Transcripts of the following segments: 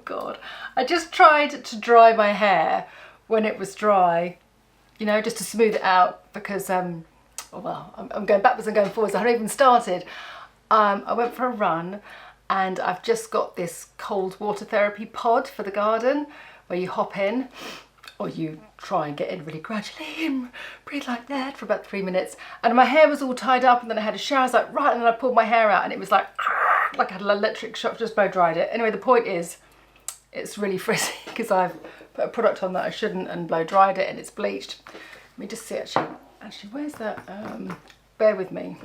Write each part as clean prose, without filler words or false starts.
God. I just tried to dry my hair when it was dry, you know, just to smooth it out because, well, I'm going backwards and going forwards. I haven't even started. I went for a run and I've just got this cold water therapy pod for the garden where you hop in, or you try and get in really gradually and breathe like that for about 3 minutes. And my hair was all tied up and then I had a shower. I was like, right, and then I pulled my hair out and it was like I had an electric shock, just blow dried it. Anyway, the point is, it's really frizzy because I've put a product on that I shouldn't and blow dried it and it's bleached. Let me just see actually, where's that? Bear with me.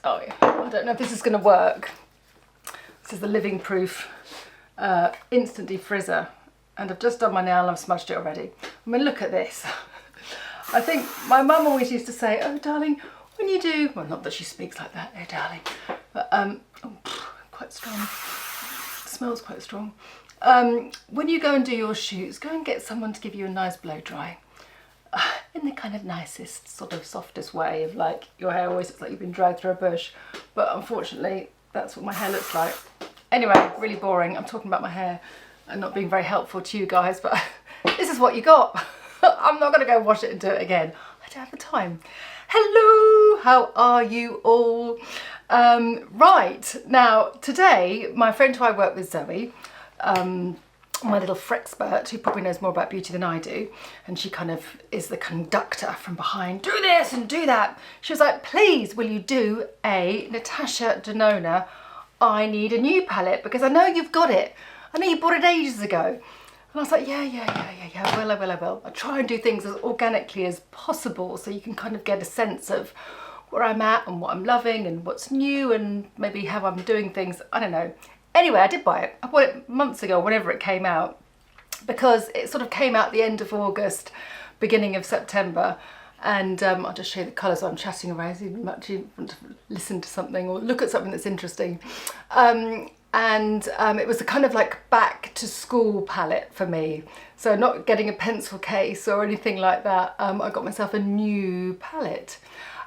Oh yeah, I don't know if this is going to work. This is the Living Proof Instant Defrizzer, and I've just done my nail and I've smudged it already. I mean, look at this. I think my mum always used to say, oh darling, when you do, well, not that she speaks like that, oh darling, but oh, quite strong. It smells quite strong. When you go and do your shoots, go and get someone to give you a nice blow dry. In the kind of nicest, sort of softest way of like, your hair always looks like you've been dragged through a bush, but unfortunately that's what my hair looks like. Anyway, really boring. I'm talking about my hair and not being very helpful to you guys, but this is what you got. I'm not going to go wash it and do it again. I don't have the time. Hello, how are you all? Right, now today my friend who I work with, Zoe, my little frexpert, who probably knows more about beauty than I do, and she kind of is the conductor from behind, do this and do that. She was like, please will you do a Natasha Denona I Need a Nude palette, because I know you've got it. I know you bought it ages ago. And I was like, yeah, well, I will. I try and do things as organically as possible so you can kind of get a sense of where I'm at and what I'm loving and what's new and maybe how I'm doing things, I don't know. Anyway, I did buy it. I bought it months ago, whenever it came out, because it sort of came out the end of August, beginning of September. And I'll just show you the colours while I'm chatting away, so you actually want to listen to something or look at something that's interesting. It was a kind of like back to school palette for me. So not getting a pencil case or anything like that. I got myself a new palette.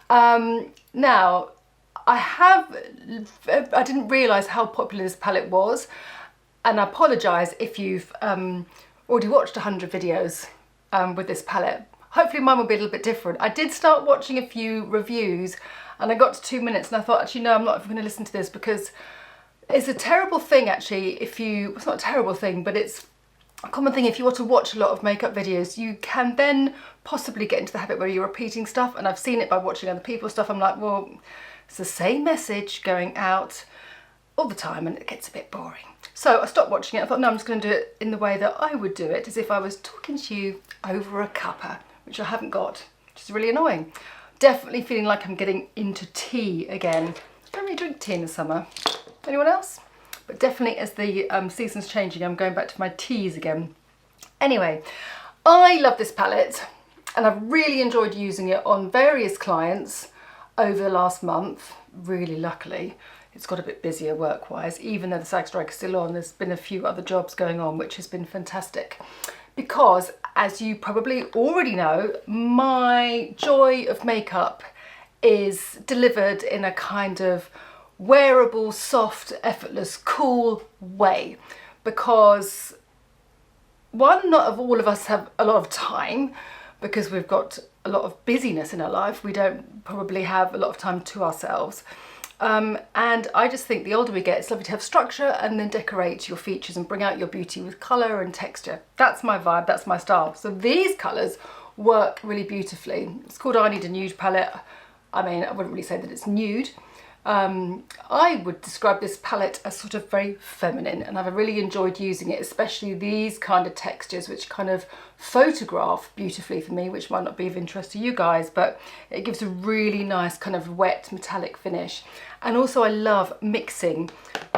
Now, I didn't realise how popular this palette was, and I apologise if you've already watched 100 videos with this palette. Hopefully mine will be a little bit different. I did start watching a few reviews and I got to 2 minutes and I thought, actually no, I'm not even going to listen to this, because it's a terrible thing actually it's not a terrible thing, but it's a common thing if you want to watch a lot of makeup videos. You can then possibly get into the habit where you're repeating stuff, and I've seen it by watching other people's stuff. I'm like, well, it's the same message going out all the time and it gets a bit boring. So I stopped watching it. I thought, no, I'm just going to do it in the way that I would do it, as if I was talking to you over a cuppa, which I haven't got, which is really annoying. Definitely feeling like I'm getting into tea again. I don't really drink tea in the summer. Anyone else? But definitely as the season's changing, I'm going back to my teas again. Anyway, I love this palette and I've really enjoyed using it on various clients over the last month, really luckily. It's got a bit busier work-wise, even though the SAG strike is still on. There's been a few other jobs going on, which has been fantastic. Because, as you probably already know, my joy of makeup is delivered in a kind of wearable, soft, effortless, cool way. Because, one, not all of us have a lot of time, because we've got a lot of busyness in our life. We don't probably have a lot of time to ourselves. And I just think the older we get, it's lovely to have structure and then decorate your features and bring out your beauty with colour and texture. That's my vibe, that's my style. So these colours work really beautifully. It's called I Need a Nude palette. I mean, I wouldn't really say that it's nude. I would describe this palette as sort of very feminine, and I've really enjoyed using it, especially these kind of textures which kind of photograph beautifully for me, which might not be of interest to you guys, but it gives a really nice kind of wet metallic finish. And also I love mixing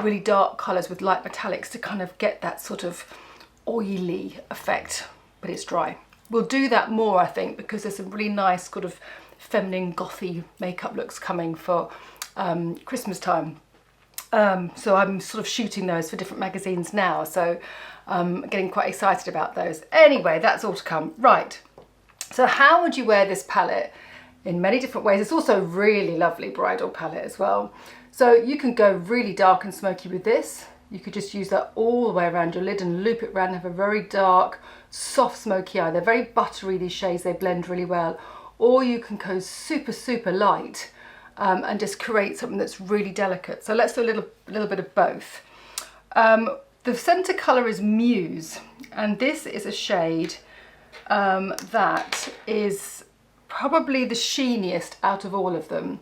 really dark colours with light metallics to kind of get that sort of oily effect, but it's dry. We'll do that more, I think, because there's some really nice sort of feminine gothy makeup looks coming for Christmas time. So I'm sort of shooting those for different magazines now, so I'm getting quite excited about those. Anyway, that's all to come. Right, so how would you wear this palette? In many different ways. It's also a really lovely bridal palette as well. So you can go really dark and smoky with this. You could just use that all the way around your lid and loop it around and have a very dark, soft, smoky eye. They're very buttery, these shades, they blend really well. Or you can go super, super light and just create something that's really delicate. So let's do a little bit of both. The center color is Muse, and this is a shade that is probably the sheeniest out of all of them.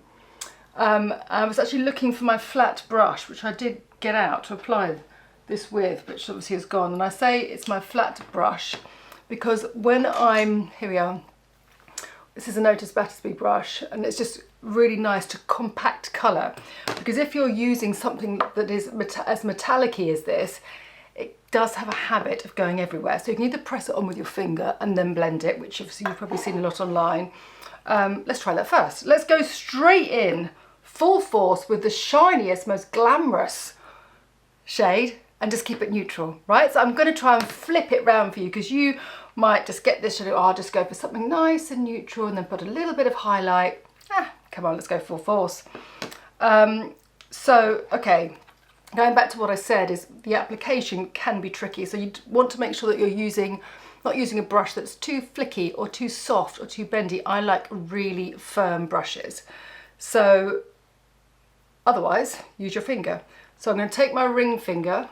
I was actually looking for my flat brush, which I did get out to apply this with, which obviously is gone. And I say it's my flat brush because when I'm, here we are, this is a Notice Battersby brush, and it's just really nice to compact colour, because if you're using something that is as metallic-y as this, it does have a habit of going everywhere. So you can either press it on with your finger and then blend it, which obviously you've probably seen a lot online. Let's try that first. Let's go straight in, full force, with the shiniest, most glamorous shade, and just keep it neutral, right? So I'm going to try and flip it round for you, because you might just get this, I'll just go for something nice and neutral and then put a little bit of highlight. Come on, let's go full force. So, okay, going back to what I said, is the application can be tricky. So you want to make sure that you're not using a brush that's too flicky or too soft or too bendy. I like really firm brushes. So otherwise, use your finger. So I'm going to take my ring finger.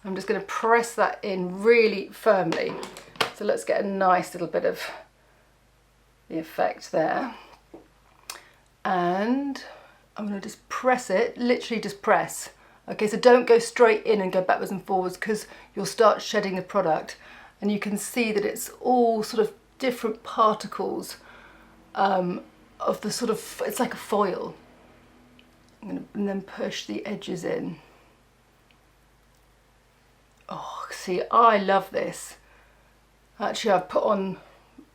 I'm just going to press that in really firmly. So let's get a nice little bit of the effect there. And I'm going to just press it, literally just press. Okay, so don't go straight in and go backwards and forwards, because you'll start shedding the product. And you can see that it's all sort of different particles of the sort of, it's like a foil. I'm going to and then push the edges in. Oh, see, I love this. Actually, I've put on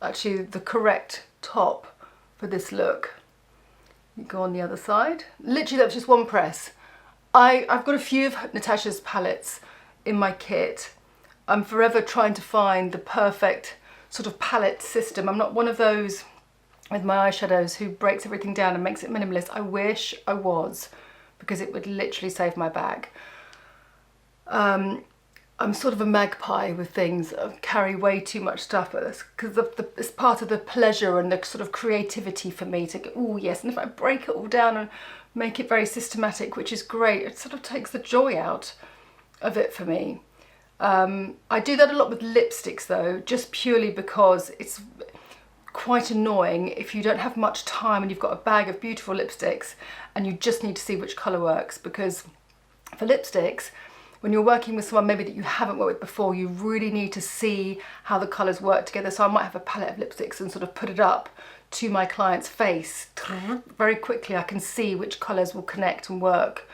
the correct top for this look. You go on the other side. Literally, that was just one press. I've got a few of Natasha's palettes in my kit. I'm forever trying to find the perfect sort of palette system. I'm not one of those with my eyeshadows who breaks everything down and makes it minimalist. I wish I was, because it would literally save my bag. I'm sort of a magpie with things. I carry way too much stuff, but that's because it's part of the pleasure and the sort of creativity for me to go, oh yes, and if I break it all down and make it very systematic, which is great, it sort of takes the joy out of it for me. I do that a lot with lipsticks though, just purely because it's quite annoying if you don't have much time and you've got a bag of beautiful lipsticks and you just need to see which colour works, because for lipsticks, when you're working with someone maybe that you haven't worked with before, you really need to see how the colours work together. So I might have a palette of lipsticks and sort of put it up to my client's face. Very quickly I can see which colours will connect and work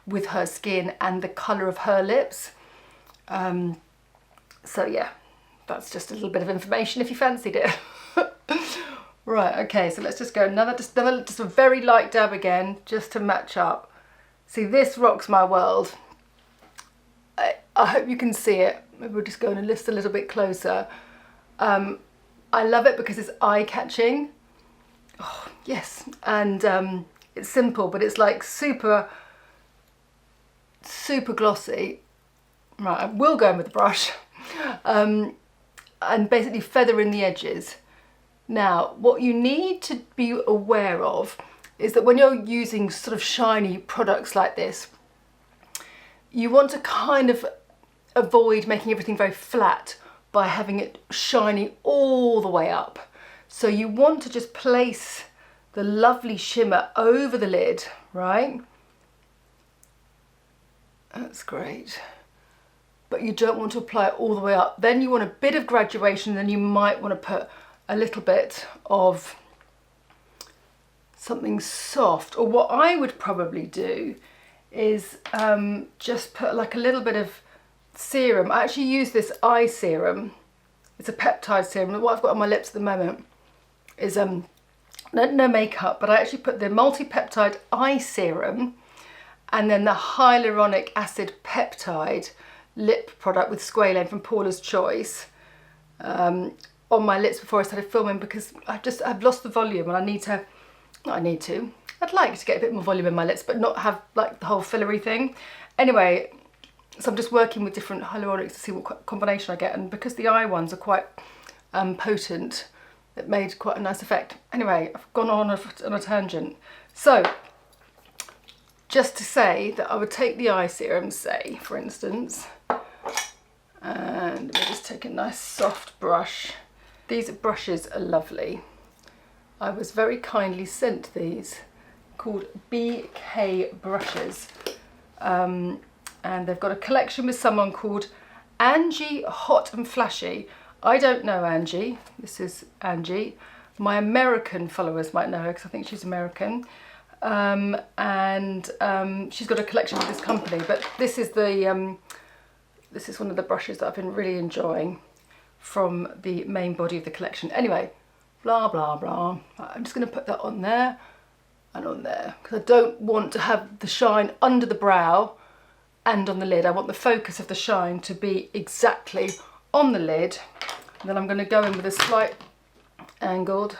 with her skin and the colour of her lips. So yeah, that's just a little bit of information if you fancied it. Right, okay, so let's just go just a very light dab again, just to match up. See, this rocks my world. I hope you can see it. Maybe we'll just go and list a little bit closer. I love it because it's eye-catching. Oh, yes, and it's simple, but it's like super glossy. Right, I will go in with the brush. And basically feather in the edges. Now, what you need to be aware of is that when you're using sort of shiny products like this, you want to kind of avoid making everything very flat by having it shiny all the way up. So you want to just place the lovely shimmer over the lid, right? That's great. But you don't want to apply it all the way up. Then you want a bit of graduation, then you might want to put a little bit of something soft. Or what I would probably do is just put like a little bit of serum. I actually use this eye serum. It's a peptide serum. What I've got on my lips at the moment is no makeup, but I actually put the multi-peptide eye serum and then the hyaluronic acid peptide lip product with squalane from Paula's Choice on my lips before I started filming, because I've lost the volume and I'd like to get a bit more volume in my lips but not have like the whole fillery thing. Anyway, So I'm just working with different hyaluronics to see what combination I get, and because the eye ones are quite potent, it made quite a nice effect. Anyway, I've gone on a tangent. So just to say that I would take the eye serum, say for instance, and let me just take a nice soft brush. These brushes are lovely. I was very kindly sent these, called BK brushes, and they've got a collection with someone called Angie Hot and Flashy. I don't know Angie. This is Angie. My American followers might know her because I think she's American. She's got a collection with this company, but this is the this is one of the brushes that I've been really enjoying from the main body of the collection. Anyway, blah blah blah. I'm just going to put that on there and on there because I don't want to have the shine under the brow and on the lid. I want the focus of the shine to be exactly on the lid. And then I'm going to go in with a slight angled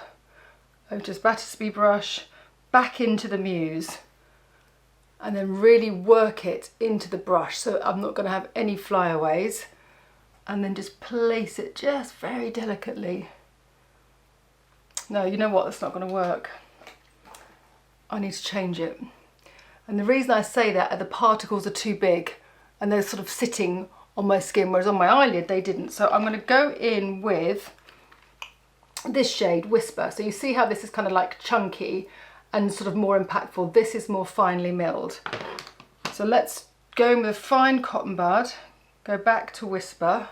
Otis Battersby brush back into the muse and then really work it into the brush so I'm not going to have any flyaways, and then just place it just very delicately. No, you know what, that's not going to work. I need to change it. And the reason I say that are the particles are too big and they're sort of sitting on my skin, whereas on my eyelid they didn't. So I'm going to go in with this shade, Whisper. So you see how this is kind of like chunky and sort of more impactful. This is more finely milled. So let's go in with a fine cotton bud, go back to Whisper,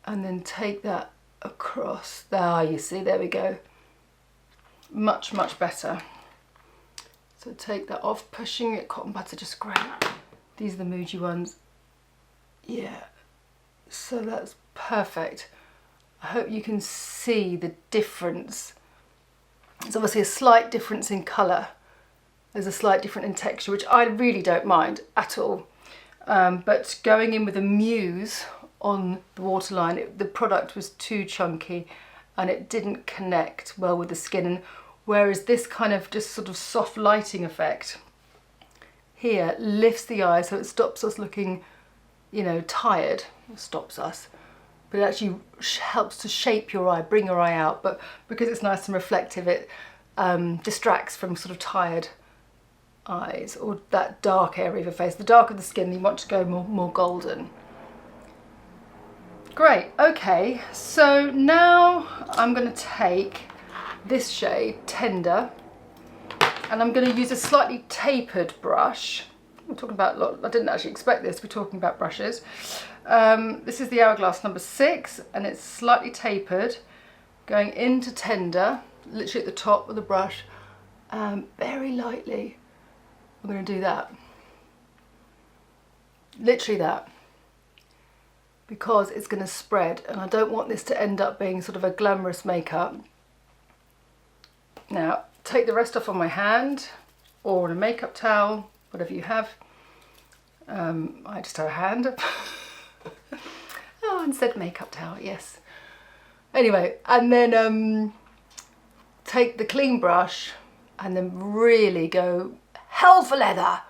and then take that across. There, you see, there we go. Much, much better. So take that off, pushing it. Cotton buds are just great. These are the Muji ones. Yeah, so that's perfect. I hope you can see the difference. There's obviously a slight difference in colour. There's a slight difference in texture, which I really don't mind at all. But going in with a muse on the waterline, the product was too chunky and it didn't connect well with the skin. Whereas this kind of just sort of soft lighting effect here lifts the eye, so it stops us looking, you know, tired. It stops us. But it actually helps to shape your eye, bring your eye out. But because it's nice and reflective, it distracts from sort of tired eyes or that dark area of your face. The darker the skin, you want to go more golden. Great, okay, so now I'm going to take this shade, Tender, and I'm going to use a slightly tapered brush. We're talking about, I didn't actually expect this, we're talking about brushes. This is the Hourglass number 6 and it's slightly tapered, going into Tender, literally at the top of the brush, very lightly. I'm going to do that. Literally that. Because it's going to spread and I don't want this to end up being sort of a glamorous makeup. Now, take the rest off on my hand or on a makeup towel, whatever you have. I just have a hand. Oh, and said makeup towel, yes. Anyway, and then take the clean brush and then really go hell for leather.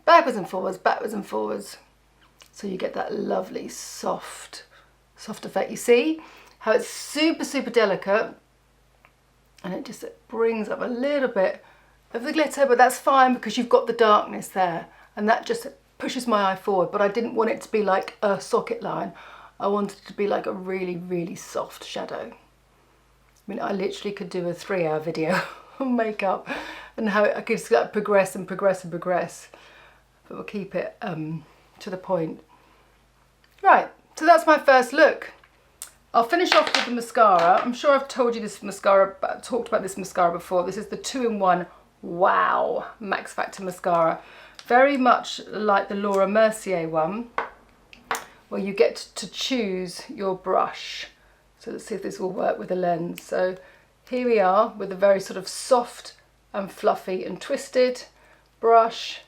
Backwards and forwards. So you get that lovely soft effect. You see how it's super, super delicate and it just brings up a little bit of the glitter, but that's fine because you've got the darkness there and that just pushes my eye forward. But I didn't want it to be like a socket line. I wanted it to be like a really, really soft shadow. I mean, I literally could do a 3-hour video on makeup and how I could just like progress and progress and progress, but we'll keep it to the point. Right, so that's my first look. I'll finish off with the mascara. I'm sure I've told you this mascara, talked about this mascara before. This is the 2-in-1 Wow Max Factor mascara. Very much like the Laura Mercier one, where you get to choose your brush. So let's see if this will work with the lens. So here we are with a very sort of soft and fluffy and twisted brush,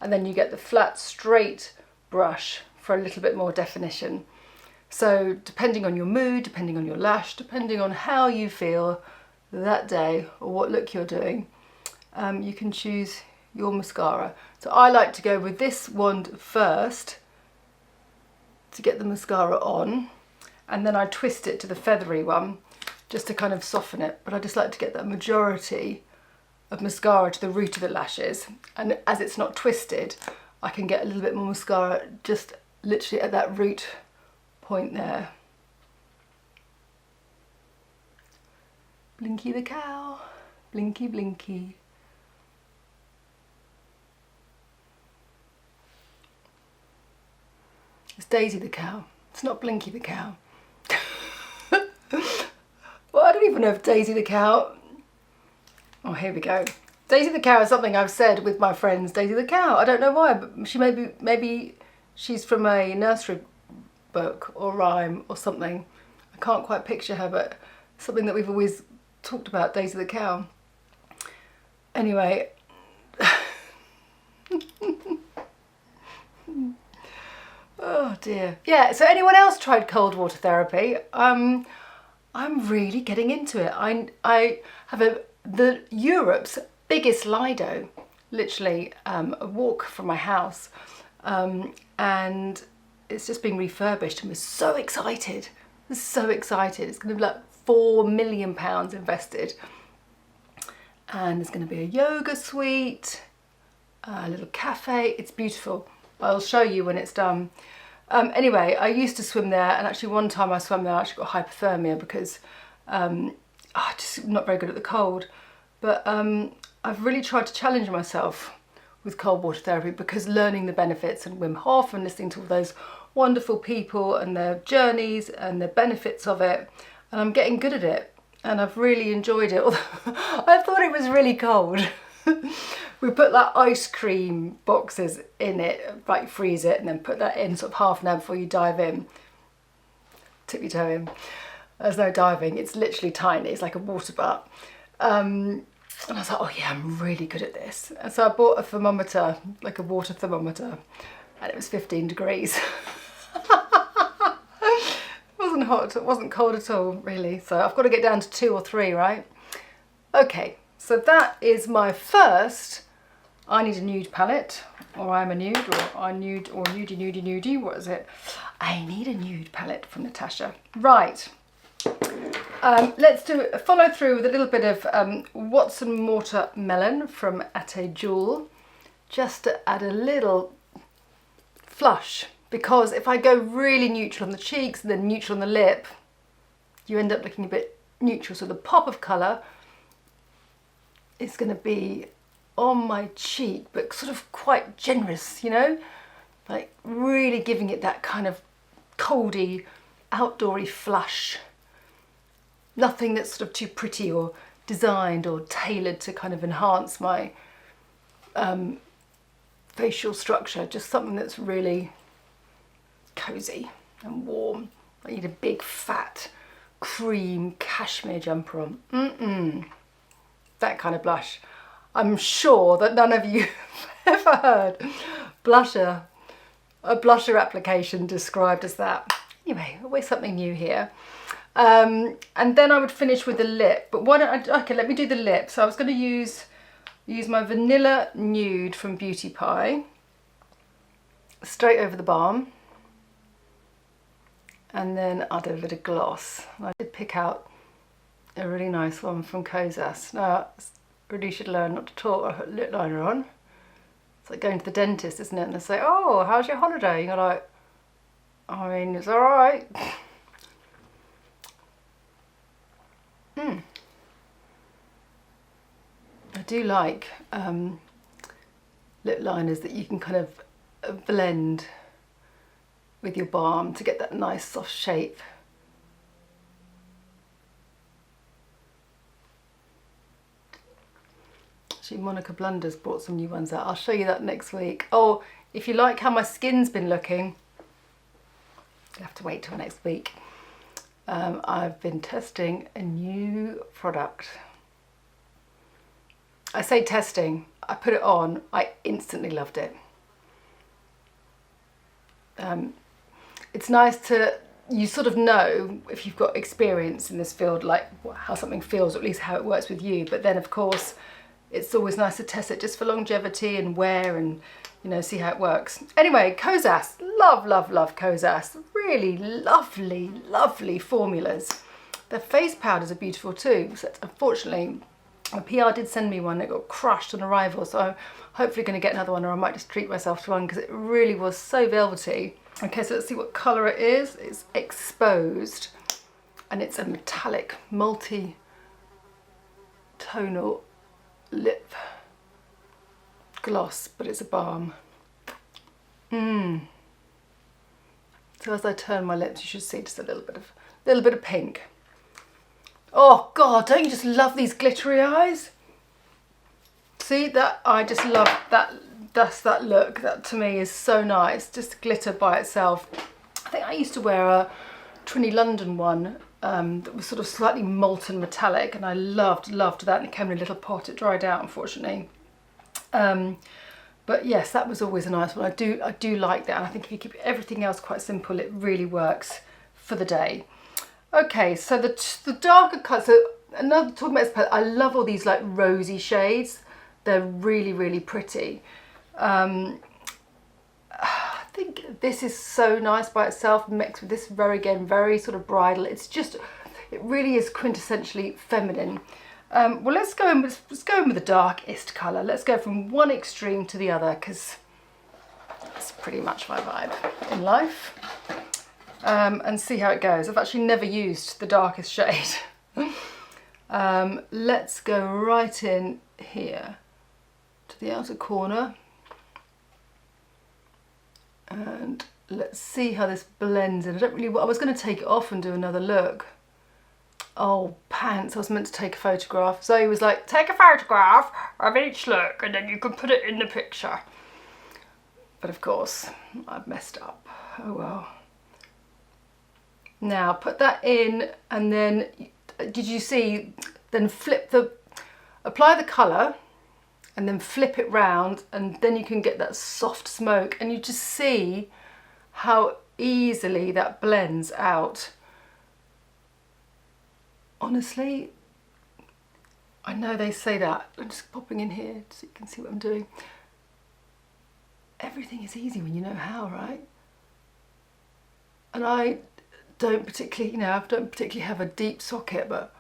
and then you get the flat straight brush for a little bit more definition. So depending on your mood, depending on your lash, depending on how you feel that day or what look you're doing, you can choose your mascara. So I like to go with this wand first to get the mascara on, and then I twist it to the feathery one just to kind of soften it. But I just like to get that majority of mascara to the root of the lashes, and as it's not twisted, I can get a little bit more mascara just literally at that root point there. Blinky the cow, blinky blinky. It's Daisy the cow, it's not Blinky the cow. Well, I don't even know if Daisy the cow... Oh, here we go. Daisy the cow is something I've said with my friends, Daisy the cow. I don't know why, but she maybe she's from a nursery book or rhyme or something. I can't quite picture her, but something that we've always talked about, Daisy the cow. Anyway. Oh dear. Yeah, so anyone else tried cold water therapy? I'm really getting into it. I have the Europe's biggest Lido, literally a walk from my house, and it's just being refurbished, and we're so excited. We're so excited. It's going to be like £4 million invested, and there's going to be a yoga suite, a little cafe. It's beautiful. I'll show you when it's done. Anyway, I used to swim there, and actually one time I swam there I actually got hypothermia because just not very good at the cold. But I've really tried to challenge myself with cold water therapy, because learning the benefits and Wim Hof and listening to all those wonderful people and their journeys and the benefits of it, and I'm getting good at it, and I've really enjoyed it. Although I thought it was really cold. We put like ice cream boxes in it, like freeze it, and then put that in sort of half an hour before you dive in. Tip your toe in. There's no diving, it's literally tiny, it's like a water butt. And I was like, oh yeah, I'm really good at this. And so I bought a thermometer, like a water thermometer, and it was 15 degrees. It wasn't hot, it wasn't cold at all, really. So I've got to get down to 2 or 3, right? Okay, so that is my first I Need a Nude palette, or I'm a Nude, or I Nude, or Nudie, Nudie, Nudie, what is it? I Need a Nude palette from Natasha. Right. Let's follow through with a little bit of Watson Mortar Melon from Ate Jewel, just to add a little flush, because if I go really neutral on the cheeks and then neutral on the lip, you end up looking a bit neutral. So the pop of colour is going to be on my cheek, but sort of quite generous, you know, like really giving it that kind of coldy, outdoory flush. Nothing that's sort of too pretty or designed or tailored to kind of enhance my facial structure. Just something that's really cozy and warm. I need a big fat cream cashmere jumper on. That kind of blush. I'm sure that none of you have ever heard a blusher application described as that. Anyway, always something new here. And then I would finish with the lip, but why don't I, okay, let me do the lip. So I was going to use my Vanilla Nude from Beauty Pie, straight over the balm, and then I'll do a bit of gloss. I did pick out a really nice one from Kosas. Now, I really should learn not to talk or put lip liner on. It's like going to the dentist, isn't it? And they say, oh, how's your holiday? And you're like, I mean, it's all right. I do like lip liners that you can kind of blend with your balm to get that nice soft shape. Actually, Monica Blunders brought some new ones out. I'll show you that next week. Oh, if you like how my skin's been looking, you have to wait till next week. I've been testing a new product. I say testing, I put it on, I instantly loved it. It's nice to, you sort of know if you've got experience in this field, like how something feels, or at least how it works with you. But then of course, it's always nice to test it just for longevity and wear and, you know, see how it works. Anyway, Kosas, love, love, love Kosas. Really lovely, lovely formulas. Their face powders are beautiful too. So unfortunately, my PR did send me one that got crushed on arrival, so I'm hopefully going to get another one, or I might just treat myself to one because it really was so velvety. Okay, so let's see what colour it is. It's Exposed, and it's a metallic, multi-tonal lip gloss, but it's a balm. So as I turn my lips, you should see just a little bit of pink. Oh God, don't you just love these glittery eyes? See that? I just love that. That's that look. That to me is so nice. Just glitter by itself. I think I used to wear a Trinny London one that was sort of slightly molten metallic, and I loved that. And it came in a little pot. It dried out, unfortunately. But yes, that was always a nice one. I do like that. And I think if you keep everything else quite simple, it really works for the day. Okay, so the darker colours, so another talking about this palette, I love all these like rosy shades. They're really, really pretty. I think this is so nice by itself, mixed with this very sort of bridal. It's just, it really is quintessentially feminine. Well, let's go in with the darkest colour. Let's go from one extreme to the other, because that's pretty much my vibe in life. And see how it goes. I've actually never used the darkest shade. Let's go right in here to the outer corner, and let's see how this blends in. I was going to take it off and do another look. Oh, pants, I was meant to take a photograph. Zoe was like, take a photograph of each look and then you can put it in the picture. But of course, I've messed up. Oh well. Now put that in, and then, did you see, then apply the colour and then flip it round, and then you can get that soft smoke, and you just see how easily that blends out. Honestly, I know they say that. I'm just popping in here so you can see what I'm doing. Everything is easy when you know how, right? And I don't particularly, you know, I don't particularly have a deep socket, but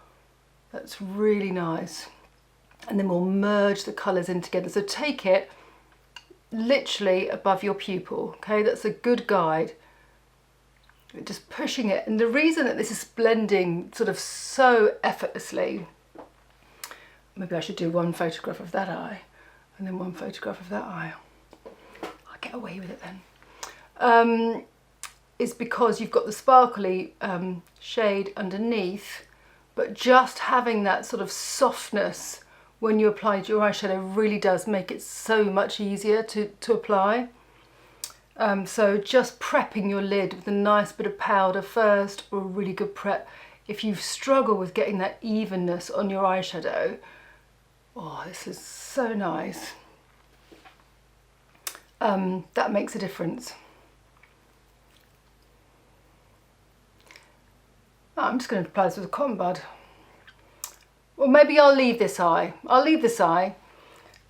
that's really nice. And then we'll merge the colours in together. So take it literally above your pupil, okay? That's a good guide. Just pushing it. And the reason that this is blending sort of so effortlessly, maybe I should do one photograph of that eye and then one photograph of that eye. I'll get away with it then. Is because you've got the sparkly shade underneath, but just having that sort of softness when you apply your eyeshadow really does make it so much easier to apply. So just prepping your lid with a nice bit of powder first, or a really good prep. If you struggle with getting that evenness on your eyeshadow, oh, this is so nice. That makes a difference. I'm just going to apply this with a cotton bud. Or maybe I'll leave this eye.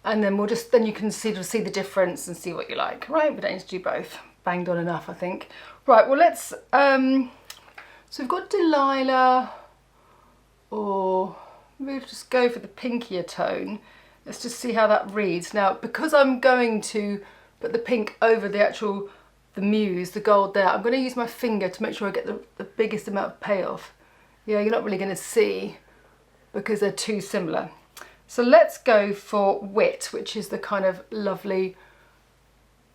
And then then you can see the difference and see what you like, right? We don't need to do both. Banged on enough, I think. Right, well let's, so we've got Delilah, or we'll just go for the pinkier tone. Let's just see how that reads. Now, because I'm going to put the pink over the muse, the gold there, I'm going to use my finger to make sure I get the biggest amount of payoff. Yeah, you're not really going to see because they're too similar. So let's go for Wit, which is the kind of lovely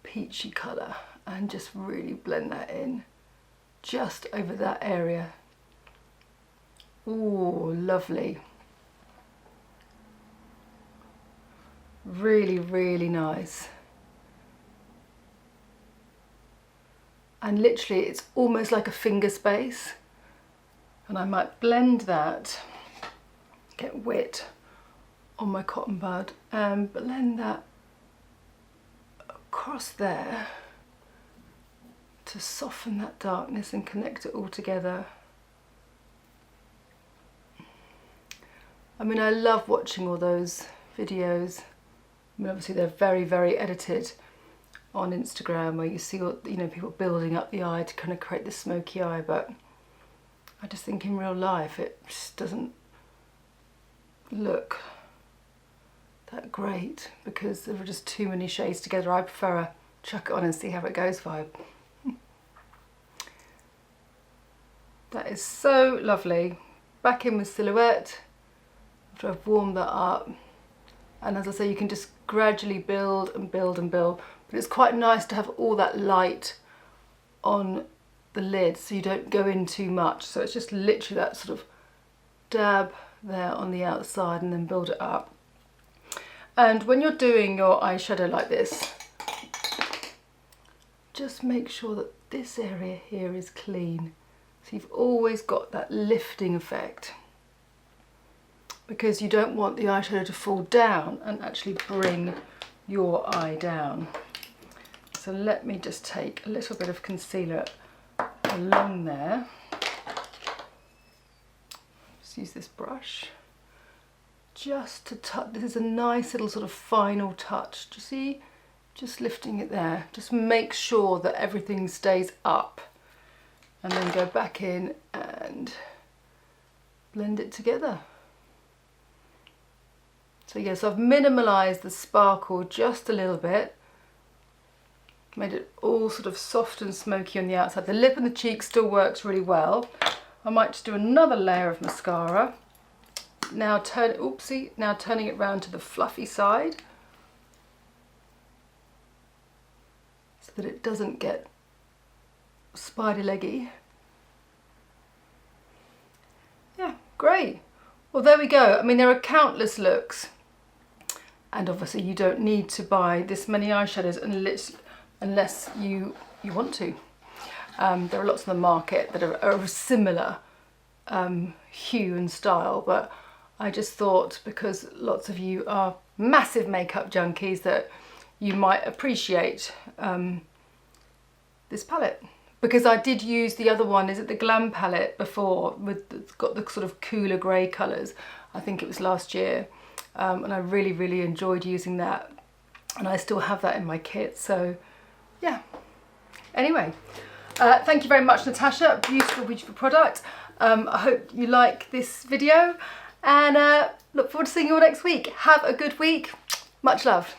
peachy colour, and just really blend that in just over that area. Ooh, lovely. Really, really nice. And literally it's almost like a finger space. And I might blend that, get Wit on my cotton bud, and blend that across there to soften that darkness and connect it all together. I mean, I love watching all those videos. I mean, obviously they're very, very edited on Instagram, where you see all, you know, people building up the eye to kind of create this smoky eye, but I just think in real life it just doesn't look that great because there are just too many shades together. I prefer a chuck it on and see how it goes vibe. That is so lovely. Back in with Silhouette after I've warmed that up, and as I say, you can just gradually build and build and build, but it's quite nice to have all that light on the lid so you don't go in too much. So it's just literally that sort of dab there on the outside and then build it up. And when you're doing your eyeshadow like this, just make sure that this area here is clean. So you've always got that lifting effect, because you don't want the eyeshadow to fall down and actually bring your eye down. So let me just take a little bit of concealer along there. Just use this brush just to touch. This is a nice little sort of final touch. Do you see? Just lifting it there. Just make sure that everything stays up, and then go back in and blend it together. So yes, I've minimalised the sparkle just a little bit, made it all sort of soft and smoky on the outside. The lip and the cheek still works really well. I might just do another layer of mascara. Now turning it round to the fluffy side so that it doesn't get spider leggy. Yeah, great. Well, there we go. I mean, there are countless looks, and obviously you don't need to buy this many eyeshadows unless you want to. There are lots on the market that are of a similar hue and style, but I just thought, because lots of you are massive makeup junkies, that you might appreciate this palette. Because I did use the other one, is it the Glam palette before, it's got the sort of cooler grey colours. I think it was last year, and I really, really enjoyed using that, and I still have that in my kit. So yeah, anyway, thank you very much, Natasha. Beautiful, beautiful product. I hope you like this video, and look forward to seeing you all next week. Have a good week. Much love.